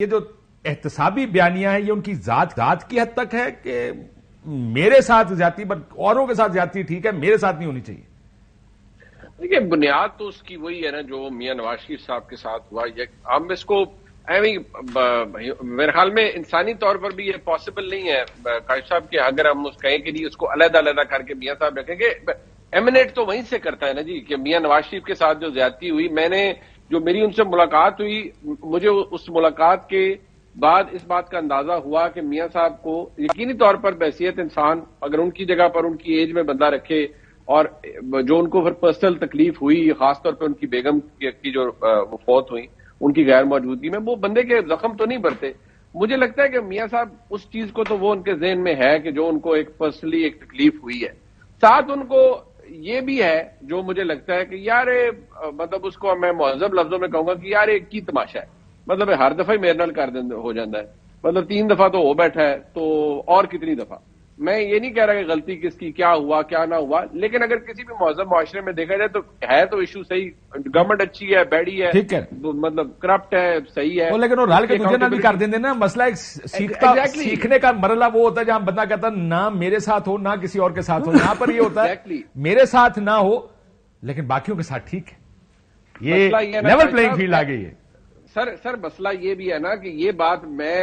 یہ جو احتسابی بیانیہ ہے یہ ان کی ذات کی حد تک ہے کہ میرے ساتھ زیادتی اوروں کے ساتھ زیادتی ٹھیک ہے، میرے ساتھ نہیں ہونی چاہیے؟ دیکھیے بنیاد تو اس کی وہی ہے نا جو میاں نواز شریف صاحب کے ساتھ ہوا. ہم اس کو میرے خیال میں انسانی طور پر بھی یہ پاسبل نہیں ہے کاشف صاحب کہ اگر ہم اس کہیں کہ جی اس کو علیحدہ علیحدہ کر کے میاں صاحب رکھیں گے. ایمنیٹ تو وہیں سے کرتا ہے نا جی کہ میاں نواز شریف کے ساتھ جو زیادتی ہوئی، میری ان سے ملاقات ہوئی، مجھے اس ملاقات کے بعد اس بات کا اندازہ ہوا کہ میاں صاحب کو یقینی طور پر بحیثیت انسان اگر ان کی جگہ پر ان کی ایج میں بندہ رکھے اور جو ان کو پھر پرسنل تکلیف ہوئی خاص طور پہ ان کی بیگم کی جو فوت ہوئی ان کی غیر موجودگی میں، وہ بندے کے زخم تو نہیں بھرتے. مجھے لگتا ہے کہ میاں صاحب اس چیز کو تو وہ ان کے ذہن میں ہے کہ جو ان کو ایک پرسنلی ایک تکلیف ہوئی ہے. ساتھ ان کو یہ بھی ہے جو مجھے لگتا ہے کہ یار مطلب اس کو میں مہذب لفظوں میں کہوں گا کہ یار ایک کی تماشا ہے. مطلب ہر دفعہ ہی میرے نال کر ہو جاتا ہے. مطلب 3 دفعہ تو ہو بیٹھا ہے تو اور کتنی دفعہ. میں یہ نہیں کہہ رہا کہ غلطی کس کی کیا ہوا کیا نہ ہوا، لیکن اگر کسی بھی مہذب معاشرے میں دیکھا جائے تو ہے تو ایشو صحیح، گورنمنٹ اچھی ہے بیڈی ہے مطلب کرپٹ ہے صحیح ہے، لیکن وہ رال کے تجھے نہ بھی کر دیں نا. مسئلہ ایک سیکھنے کا مرحلہ وہ ہوتا ہے جہاں بندہ کہتا ہے نہ میرے ساتھ ہو نہ کسی اور کے ساتھ ہو. یہاں پر یہ ہوتا ہے میرے ساتھ نہ ہو لیکن باقیوں کے ساتھ ٹھیک ہے. یہ لیول پلینگ فیلڈ آ گئی ہے. سر مسئلہ یہ بھی ہے نا کہ یہ بات میں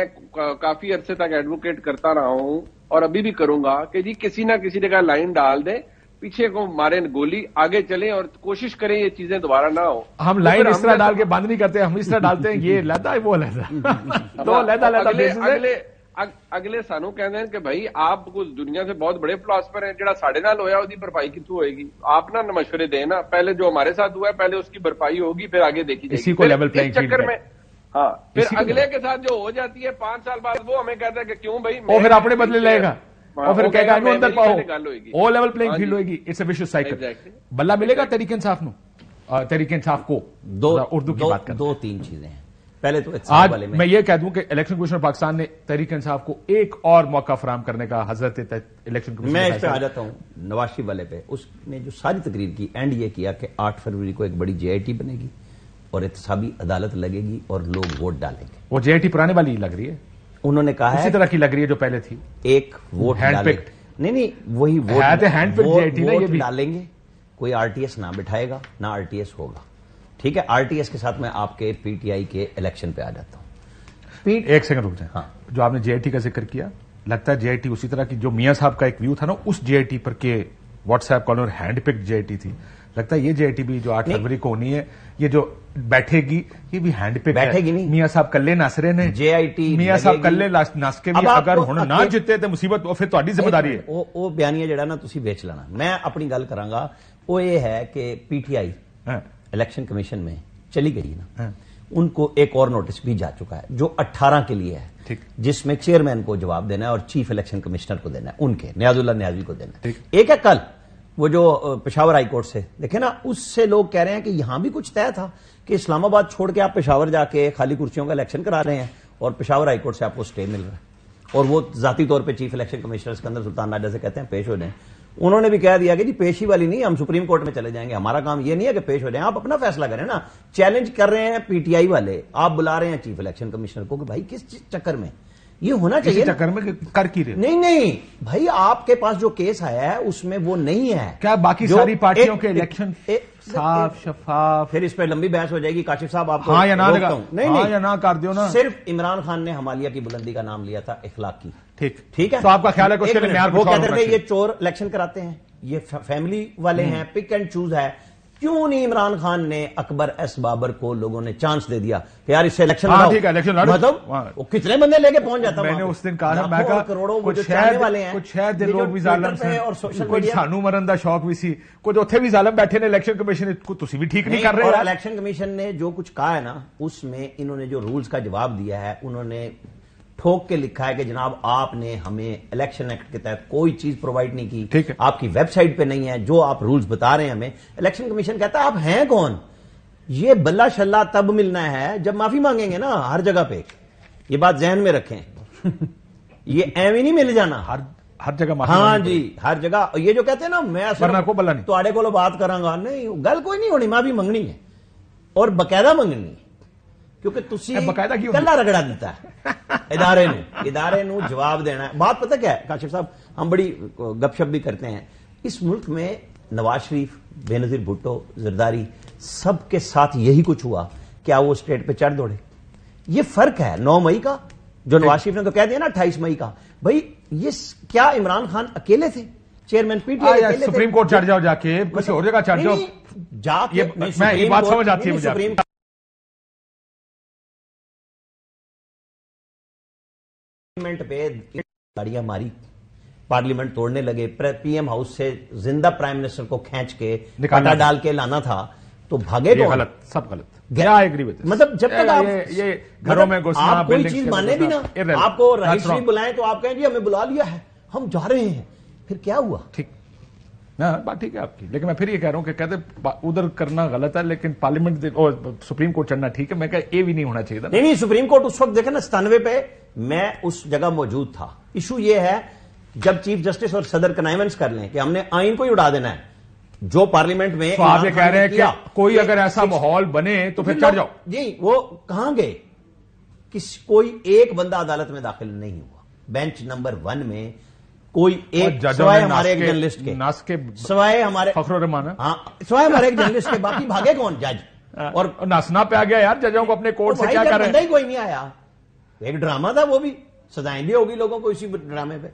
کافی عرصے تک ایڈوکیٹ کرتا رہا ہوں اور ابھی بھی کروں گا کہ جی کسی نہ کسی جگہ لائن ڈال دیں، پیچھے کو مارے گولی، آگے چلیں اور کوشش کریں یہ چیزیں دوبارہ نہ ہو. ہم لائن اس طرح ڈال کے بند نہیں کرتے، ہم اس طرح ڈالتے ہیں یہ علیحدہ وہ علیحدہ تو اگلے سانوں کہتے ہیں کہ بھائی آپ کو دنیا سے بہت بڑے فلاسفر ہیں جڑا ساڑھے نال ہویا وہی بھرپائی کتوں ہوئے گی. آپ نہ مشورے دیں نا، پہلے جو ہمارے ساتھ ہوا ہے پہلے اس کی بھرپائی ہوگی پھر آگے دیکھی جائے گی. اسی کو لیول پلینگ فیلڈ چکر میں ہاں پھر اگلے کے ساتھ جو ہو جاتی ہے 5 سال بعد وہ ہمیں کہتا ہے کہ کیوں بھائی وہ پھر اپنے بدلے لے گا اور پھر کہے گا اندر پاؤ وہ لیول پلینگ فیلڈ ہوئے گی. It's a vicious cycle. بلہ ملے گا تحریک انصاف تحریک انصاف کو اردو کی بات کریں. 2-3 چیزیں ہیں. پہلے تو آج میں یہ کہہ دوں کہ الیکشن کمیشن پاکستان نے تحریک انصاف کو ایک اور موقع فراہم کرنے کا حضرت الیکشن کمیشن. میں اس پہ آ جاتا ہوں نواز شریف والے پہ. اس نے جو ساری تقریر کی اینڈ یہ کیا کہ 8 فروری کو ایک بڑی JIT بنے گی اور احتسابی عدالت لگے گی اور لوگ ووٹ ڈالیں گے. وہ JIT پرانے والی لگ رہی ہے، انہوں نے کہا ہے اسی طرح کی لگ رہی ہے جو پہلے تھی. ایک ووٹ نہیں وہی ووٹ ڈالیں گے. کوئی RTS نہ بٹھائے گا نہ RTS ہوگا. ٹھیک ہے. RTS کے ساتھ میں آپ کے PTI کے الیکشن پہ آ جاتا ہوں. ایک سیکنڈ رک جائیں. جو آپ نے JIT کا ذکر کیا، لگتا ہے JIT اسی طرح کی جو میاں صاحب کا ایک ویو تھا نا اس JIT پر کہ واٹس ایپ کال اور ہینڈ پکڈ JIT تھی. لگتا ہے یہ JIT بھی جو 8 فروری کو ہونی ہے یہ جو بیٹھے گی یہ بھی ہینڈ پہ بیٹھے گی نہیں. میاں صاحب کلے ناصرے نے JIT میاں صاحب کلے ناسکے بھی اگر ہن نہ جتے تے مصیبت پھر تہاڈی ذمہ داری ہے. وہ بیانیہ جڑا نا تسی بیچ لینا. میں اپنی گل کراں وہ یہ ہے کہ PTI الیکشن کمیشن میں چلی گئی نا، ان کو ایک اور نوٹس بھی جا چکا ہے جو 18 کے لیے ہے، جس میں چیئرمین کو جواب دینا ہے اور چیف الیکشن کمشنر کو دینا ہے، ان کے نیاز اللہ نیازی کو دینا ہے. ایک ہے کل وہ جو پشاور ہائی کورٹ سے دیکھیں نا، اس سے لوگ کہہ رہے ہیں کہ یہاں بھی کچھ طے تھا کہ اسلام آباد چھوڑ کے آپ پشاور جا کے خالی کرسیوں کا الیکشن کرا رہے ہیں اور پشاور ہائی کورٹ سے آپ کو سٹے مل رہا ہے اور وہ ذاتی طور پہ چیف الیکشن کمشنر سکندر سلطان ناڈا سے کہتے ہیں پیش ہو جائیں. انہوں نے بھی کہہ دیا کہ جی پیشی والی نہیں، ہم سپریم کورٹ میں چلے جائیں گے. ہمارا کام یہ نہیں ہے کہ پیش ہو جائیں، آپ اپنا فیصلہ کریں نا. چیلنج کر رہے ہیں PTI والے، آپ بلا رہے ہیں چیف الیکشن کمشنر کو کہ بھائی کس چکر میں یہ ہونا چاہیے چکر میں کر کی رہے. نہیں بھائی آپ کے پاس جو کیس آیا ہے اس میں وہ نہیں ہے. کیا باقی ساری پارٹیوں کے الیکشن صاف شفاف؟ پھر اس پہ لمبی بحث ہو جائے گی. کاشف صاحب آپ کو ہاں یا نہ لگا نہیں یا نہ کر دیو نا. صرف عمران خان نے ہمالیہ کی بلندی کا نام لیا تھا اخلاق کی. ٹھیک ہے. تو آپ کا خیال ہے کہ وہ کہتے تھے یہ چور الیکشن کراتے ہیں، یہ فیملی والے ہیں، پک اینڈ چوز ہے. کیوں نہیں عمران خان نے اکبر ایس بابر کو لوگوں نے چانس دے دیا کہ یار اس سے الیکشن مطلب وہ کتنے بندے لے کے پہنچ جاتا. میں نے اس دن کہا میں کچھ شاید لوگ بھی ظالم سے کچھ سانو مرن دا شوق بھی سی، کچھ اتنے بھی ظالم بیٹھے نے الیکشن کمیشن کو تسی بھی ٹھیک نہیں کر رہے. الیکشن کمیشن نے جو کچھ کہا ہے نا اس میں انہوں نے جو رولز کا جواب دیا ہے انہوں نے ٹھوک کے لکھا ہے کہ جناب آپ نے ہمیں الیکشن ایکٹ کے تحت کوئی چیز پرووائڈ نہیں کی، آپ کی ویب سائٹ پہ نہیں ہے جو آپ رولز بتا رہے ہیں ہمیں. الیکشن کمیشن کہتا ہے آپ ہیں کون؟ یہ بلہ شلہ تب ملنا ہے جب معافی مانگیں گے نا ہر جگہ پہ. یہ بات ذہن میں رکھیں. یہ ایویں نہیں مل جانا ہر جگہ. ہاں جی ہر جگہ. یہ جو کہتے ہیں نا میں تواڈے کولوں بات کراں گا، نہیں گل کوئی نہیں ہونی. معافی منگنی ہے اور باقاعدہ منگنی ہے. کیونکہ تسی باقاعدہ کیوں کلا رگڑا دیتا ہے ادارے نو جواب دینا ہے. بات پتہ کیا ہے کاشف صاحب, ہم بڑی گپ شپ بھی کرتے ہیں, اس ملک میں نواز شریف, بے نظیر بھٹو, زرداری, سب کے ساتھ یہی کچھ ہوا. کیا وہ اسٹیٹ پہ چڑھ دوڑے؟ یہ فرق ہے 9 مئی کا, جو نواز شریف نے تو کہہ دیا نا 28 مئی کا. بھائی یہ کیا عمران خان اکیلے تھے چیئرمین پی ٹی آئی اکیلے تھے؟ سپریم کورٹ چڑھ جاؤ جا کے, کسی اور جگہ چڑھ جاؤ جا کے. میں یہ بات سمجھ آتی ہے مجھے. سپریم پارلیمنٹ پہ گاڑیاں ماری, پارلیمنٹ توڑنے لگے, پی ایم ہاؤس سے زندہ پرائم منسٹر کو کھینچ کے کاٹا ڈال کے لانا تھا, تو بھاگے کون؟ غلط, سب غلط. مطلب جب تک آپ یہ گھروں میں آپ کوئی چیز مانے بھی نا, آپ کو رئیس شریف بلائیں تو آپ کہیں جی ہمیں بلا لیا ہے, ہم جا رہے ہیں, پھر کیا ہوا؟ ٹھیک, بات ٹھیک ہے آپ کی, لیکن میں پھر یہ کہہ رہا ہوں کہ کہتے ادھر کرنا غلط ہے, لیکن پارلیمنٹ اور سپریم کورٹ چڑھنا ٹھیک ہے. میں کہا یہ بھی نہیں ہونا چاہیے تھا. نہیں, سپریم کورٹ اس وقت دیکھیں نا 97 پہ میں اس جگہ موجود تھا. ایشو یہ ہے جب چیف جسٹس اور صدر کنائیونس کر لیں کہ ہم نے آئین کو ہی اڑا دینا ہے, جو پارلیمنٹ میں تو آپ یہ کہہ رہے ہیں کہ کوئی اگر ایسا ماحول بنے تو پھر چڑھ جاؤ. جی, وہ کہاں گئے؟ کوئی ایک بندہ عدالت میں داخل نہیں ہوا. بینچ نمبر 1 میں کوئی ایک, سوائے ہمارے ایک جرنلسٹ کے, سوائے ہمارے فخر الرحمان, ہاں سوائے ہمارے ایک جرنلسٹ کے, باقی بھاگے کون؟ جج. اور ناسنا پہ آ گیا یار ججوں کو اپنے کورٹ سے, کیا کر رہے ہیں؟ بندہ ہی کوئی نہیں آیا. ایک ڈرامہ تھا, وہ بھی سزائیں بھی ہوگی لوگوں کو اسی ڈرامے پہ.